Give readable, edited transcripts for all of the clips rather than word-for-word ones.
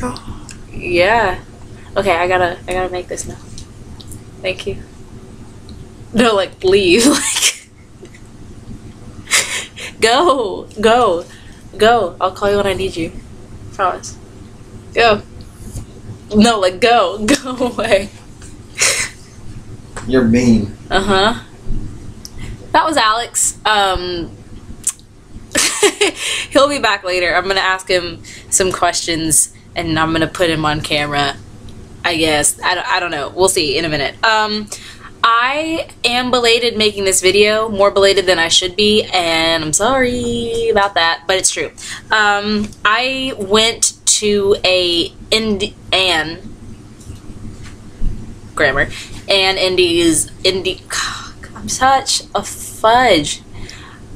go. Yeah. Okay, I gotta make this now. Thank you. No, like, leave. Like, go. I'll call you when I need you. Promise. Go. No, like, go. Go away. You're mean. Uh-huh. That was Alex. He'll be back later. I'm gonna ask him some questions and I'm gonna put him on camera, I guess. I don't know. We'll see in a minute. I am belated making this video, more belated than I should be, and I'm sorry about that, but it's true. I went to grammar, and I'm such a fudge.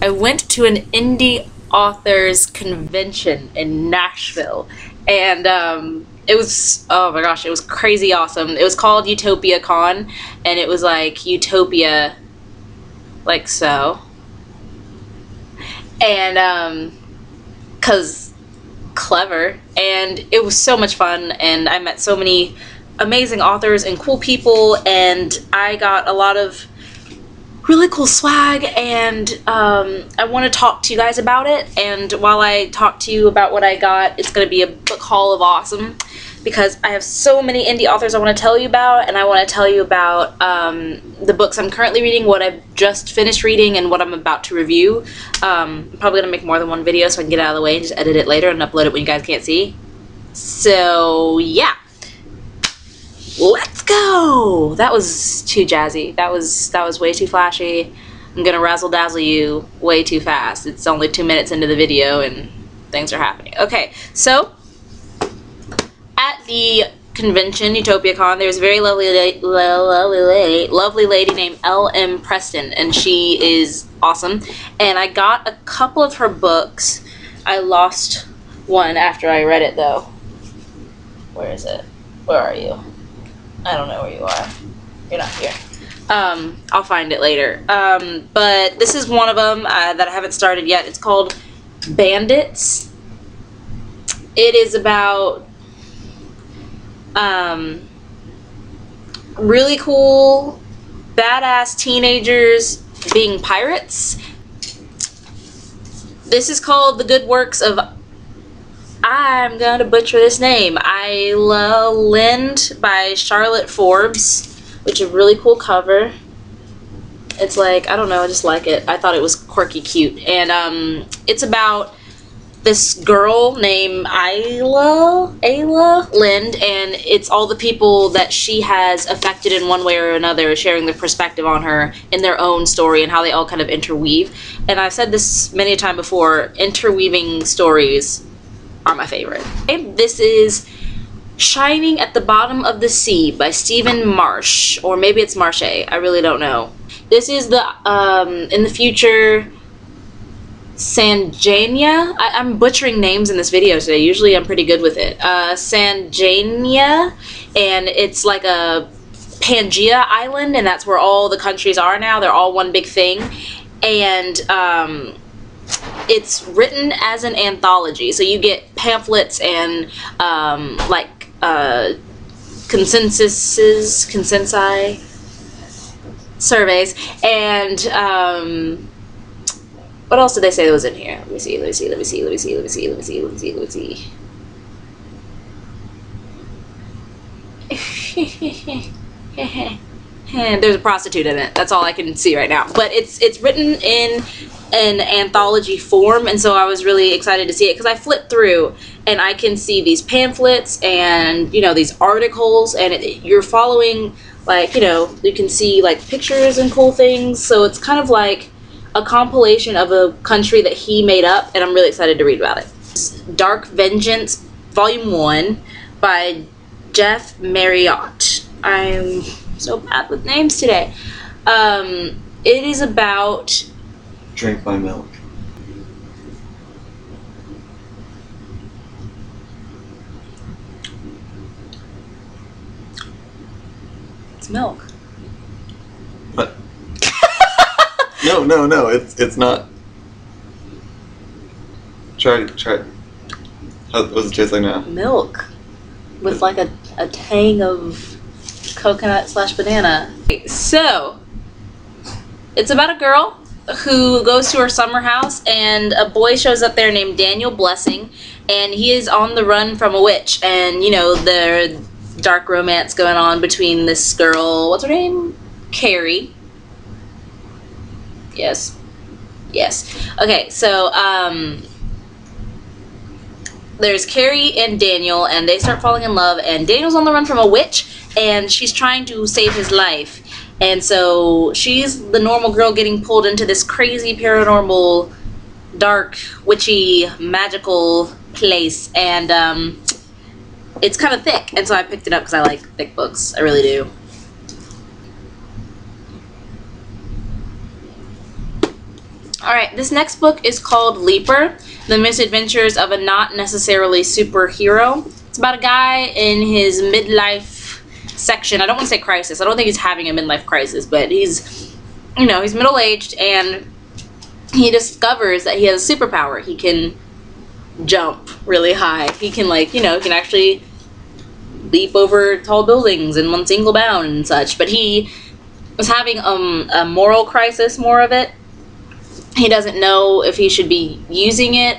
I went to an indie authors convention in Nashville, and it was, oh my gosh, it was crazy awesome. It was called Utopia Con, and it was like Utopia, like so. And, cause clever, and it was so much fun, and I met so many amazing authors and cool people, and I got a lot of really cool swag, and I want to talk to you guys about it. And while I talk to you about what I got, it's going to be a book haul of awesome, because I have so many indie authors I want to tell you about, and I want to tell you about the books I'm currently reading, what I've just finished reading, and what I'm about to review. I'm probably going to make more than one video so I can get it out of the way and just edit it later and upload it when you guys can't see. So yeah, let's go! That was too jazzy. That was way too flashy. I'm gonna razzle dazzle you way too fast. It's only 2 minutes into the video and things are happening. Okay, so at the convention, UtopiaCon, there's a very lovely lady named L.M. Preston, and she is awesome. And I got a couple of her books. I lost one after I read it, though. Where is it? Where are you? I don't know where you are. You're not here. I'll find it later. But this is one of them that I haven't started yet. It's called Bandits. It is about really cool, badass teenagers being pirates. This is called The Good Works of, I'm gonna butcher this name, Isla Lind by Charlotte Forbes, which is a really cool cover. It's like, I don't know, I just like it. I thought it was quirky cute. And it's about this girl named Isla Lind, and it's all the people that she has affected in one way or another, sharing their perspective on her in their own story and how they all kind of interweave. And I've said this many a time before, interweaving stories are my favorite. And this is Shining at the Bottom of the Sea by Stephen Marsh, or maybe it's Marche, I really don't know. This is the, in the future, Sanjania. I'm butchering names in this video today. Usually I'm pretty good with it. Sanjania, and it's like a Pangea island, and that's where all the countries are now. They're all one big thing. And it's written as an anthology, so you get pamphlets and like consensi surveys, and what else did they say that was in here? Let me see. There's a prostitute in it. That's all I can see right now. But it's written in an anthology form, and so I was really excited to see it, because I flipped through and I can see these pamphlets and, you know, these articles, and you're following, like, you know, you can see like pictures and cool things. So it's kind of like a compilation of a country that he made up, and I'm really excited to read about it. Dark Vengeance, Volume 1 by Jeff Marriott. I'm so bad with names today. It is about... Drink my milk. It's milk. What? No, it's not. Try it. What does it taste like now? Milk. with like a tang of coconut / banana. So it's about a girl who goes to her summer house, and a boy shows up there named Daniel Blessing, and he is on the run from a witch. And you know, the dark romance going on between this girl, what's her name? Carrie. Yes. Okay, so there's Carrie and Daniel, and they start falling in love, and Daniel's on the run from a witch, and she's trying to save his life. And so she's the normal girl getting pulled into this crazy paranormal, dark, witchy, magical place, and it's kind of thick, and so I picked it up because I like thick books. I really do. Alright, this next book is called Leaper, The Misadventures of a Not Necessarily Superhero. It's about a guy in his midlife section. I don't want to say crisis. I don't think he's having a midlife crisis, but he's, you know, he's middle-aged, and he discovers that he has a superpower. He can jump really high. He can, like, you know, he can actually leap over tall buildings in one single bound and such. But he was having a moral crisis, more of it. He doesn't know if he should be using it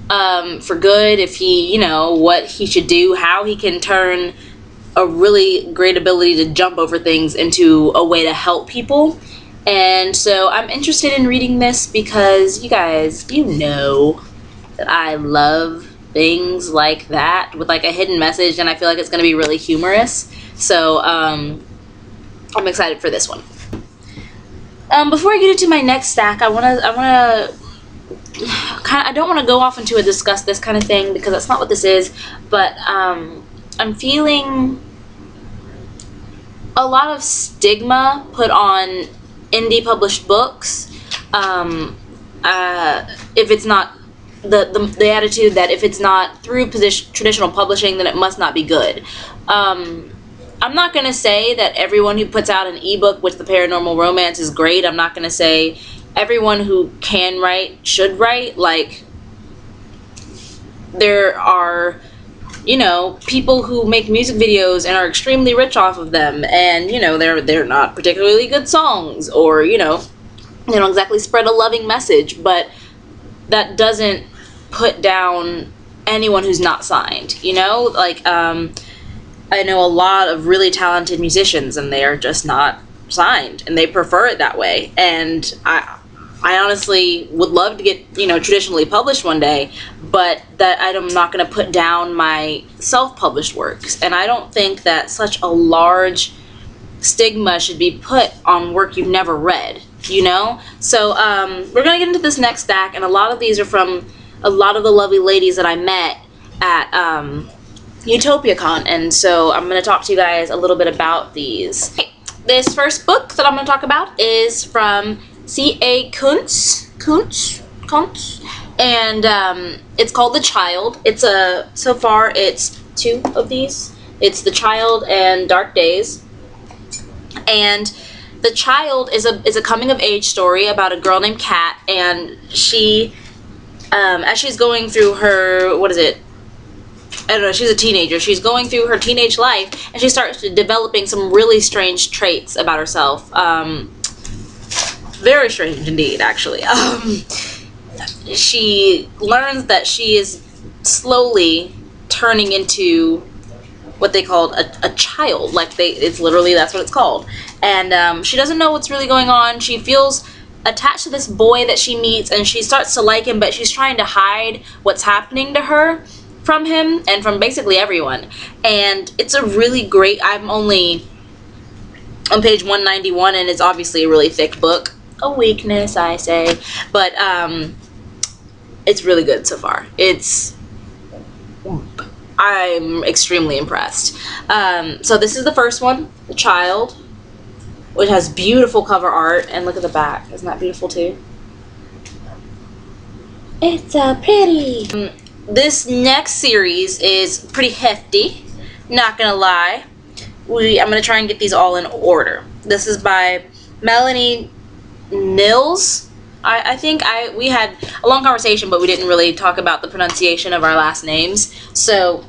for good, if he, you know, what he should do, how he can turn a really great ability to jump over things into a way to help people. And so I'm interested in reading this because, you guys, you know that I love things like that with like a hidden message, and I feel like it's going to be really humorous. So I'm excited for this one. Before I get into my next stack, I don't want to go off into a discuss this kind of thing because that's not what this is, but I'm feeling a lot of stigma put on indie published books. If it's not the attitude that if it's not through traditional publishing, then it must not be good. I'm not going to say that everyone who puts out an ebook with the paranormal romance is great. I'm not going to say everyone who can write should write. Like, there are, you know, people who make music videos and are extremely rich off of them, and, you know, they're not particularly good songs, or, you know, they don't exactly spread a loving message, but that doesn't put down anyone who's not signed, you know? Like, I know a lot of really talented musicians, and they are just not signed, and they prefer it that way. And I honestly would love to get, you know, traditionally published one day, but that I'm not going to put down my self-published works. And I don't think that such a large stigma should be put on work you've never read, you know? So we're going to get into this next stack, and a lot of these are from a lot of the lovely ladies that I met at UtopiaCon, and so I'm going to talk to you guys a little bit about these. This first book that I'm going to talk about is from C.A. Kuntz, and it's called The Child. It's so far it's 2 of these. It's The Child and Dark Days. And The Child is a coming of age story about a girl named Kat, and she as she's going through her, what is it? I don't know, she's a teenager. She's going through her teenage life, and she starts developing some really strange traits about herself. Very strange indeed, actually. She learns that she is slowly turning into what they called a child. Like, it's literally, that's what it's called. And she doesn't know what's really going on. She feels attached to this boy that she meets, and she starts to like him, but she's trying to hide what's happening to her from him and from basically everyone. And it's a really great, I'm only on page 191, and it's obviously a really thick book. A weakness, I say. But it's really good so far. I'm extremely impressed. So this is the first one, The Child, which has beautiful cover art, and look at the back. Isn't that beautiful too? It's so pretty. This next series is pretty hefty, not gonna lie. I'm gonna try and get these all in order. This is by Melanie Nils. I think we had a long conversation, but we didn't really talk about the pronunciation of our last names. So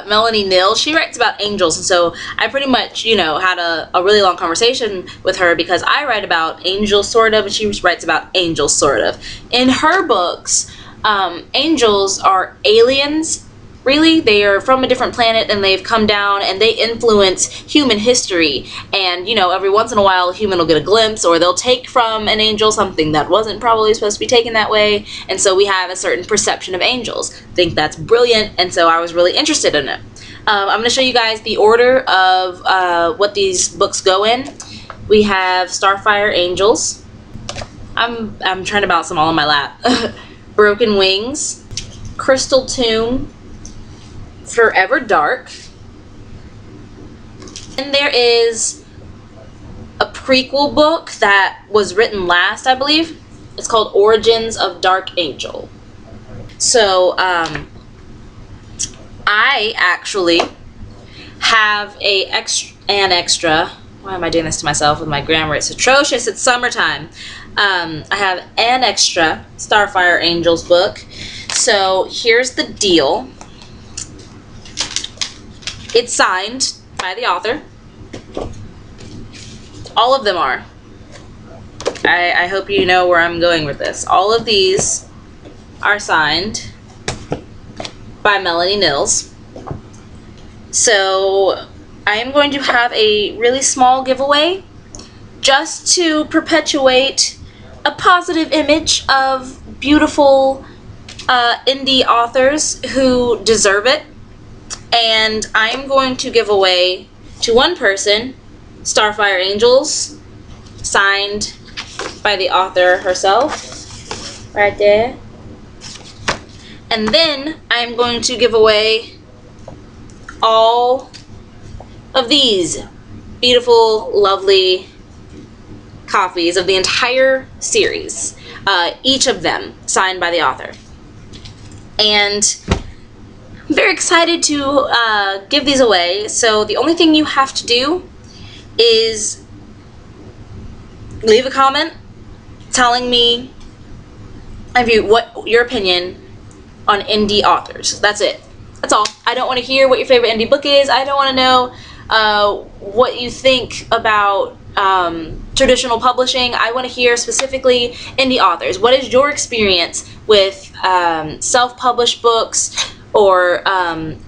Melanie Nill, she writes about angels, and so I pretty much, you know, had a really long conversation with her because I write about angels, sort of, and she writes about angels, sort of. In her books, angels are aliens, really. They are from a different planet, and they've come down, and they influence human history, and, you know, every once in a while, a human will get a glimpse, or they'll take from an angel something that wasn't probably supposed to be taken that way, and so we have a certain perception of angels. Think that's brilliant, and so I was really interested in it. I'm going to show you guys the order of what these books go in. We have Starfire Angels. I'm trying to balance them all on my lap. Broken Wings, Crystal Tomb, Forever Dark, and there is a prequel book that was written last, I believe. It's called Origins of Dark Angel. So, I actually have an extra. Why am I doing this to myself with my grammar? It's atrocious. It's summertime. I have an extra Starfire Angels book. So here's the deal. It's signed by the author. All of them are. I hope you know where I'm going with this. All of these are signed by Melanie Nills. So I am going to have a really small giveaway just to perpetuate a positive image of beautiful indie authors who deserve it. And I'm going to give away to one person Starfire Angels, signed by the author herself, right there. And then I'm going to give away all of these beautiful, lovely copies of the entire series, each of them signed by the author. And I'm very excited to give these away, so the only thing you have to do is leave a comment telling me what your opinion on indie authors. That's it. That's all. I don't want to hear what your favorite indie book is. I don't want to know what you think about traditional publishing. I want to hear specifically indie authors. What is your experience with self-published books, or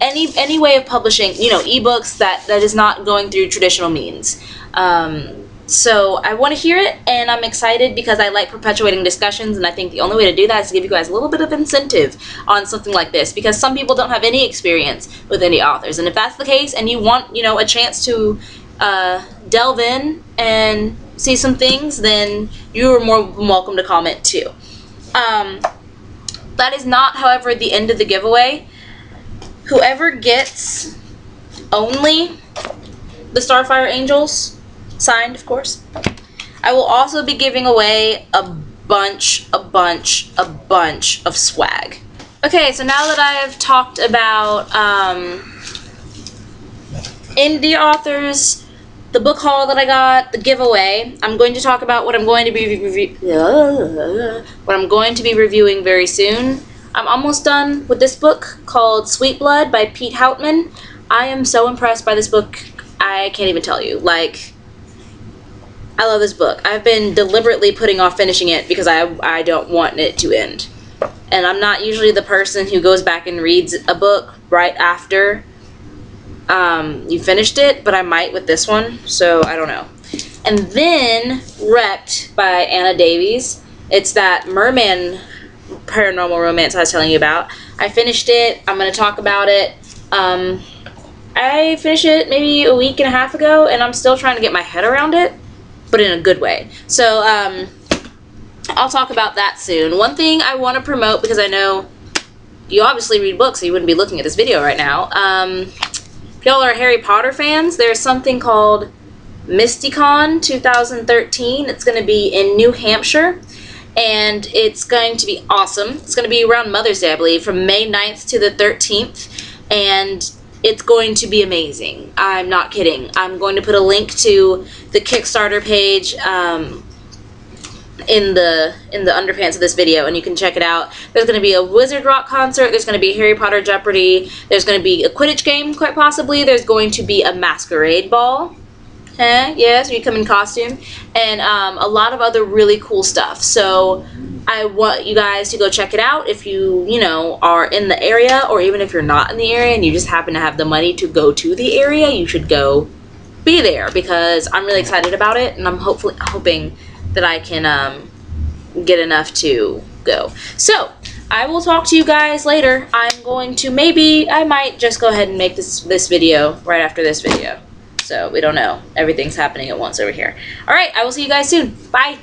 any way of publishing, you know, ebooks that is not going through traditional means? So I want to hear it, and I'm excited because I like perpetuating discussions, and I think the only way to do that is to give you guys a little bit of incentive on something like this, because some people don't have any experience with indie authors. And if that's the case, and you want, you know, a chance to delve in and see some things, then you are more than welcome to comment too. That is not, however, the end of the giveaway. Whoever gets only the Starfire Angels, signed, of course, I will also be giving away a bunch of swag. Okay, so now that I have talked about indie authors, the book haul that I got, the giveaway, I'm going to talk about what I'm going to be reviewing very soon. I'm almost done with this book called Sweet Blood by Pete Houtman. I am so impressed by this book, I can't even tell you. Like, I love this book. I've been deliberately putting off finishing it because I don't want it to end. And I'm not usually the person who goes back and reads a book right after you finished it, but I might with this one, so I don't know. And then Wrecked by Anna Davies. It's that merman paranormal romance I was telling you about. I finished it. I'm going to talk about it. I finished it maybe a week and a half ago, and I'm still trying to get my head around it, but in a good way. So I'll talk about that soon. One thing I want to promote, because I know you obviously read books, so you wouldn't be looking at this video right now. If y'all are Harry Potter fans, there's something called MystiCon 2013. It's going to be in New Hampshire, and it's going to be awesome. It's going to be around Mother's Day, I believe, from May 9th to the 13th, and it's going to be amazing. I'm not kidding. I'm going to put a link to the Kickstarter page in the underpants of this video, and you can check it out. There's going to be a Wizard Rock concert, there's going to be Harry Potter Jeopardy, there's going to be a Quidditch game, quite possibly, there's going to be a masquerade ball. Okay, yeah, so you come in costume, and a lot of other really cool stuff. So I want you guys to go check it out if you know, are in the area, or even if you're not in the area and you just happen to have the money to go to the area, you should go be there, because I'm really excited about it, and I'm hoping that I can get enough to go. So I will talk to you guys later. I'm going to I might just go ahead and make this video right after this video. So we don't know. Everything's happening at once over here. All right, I will see you guys soon. Bye.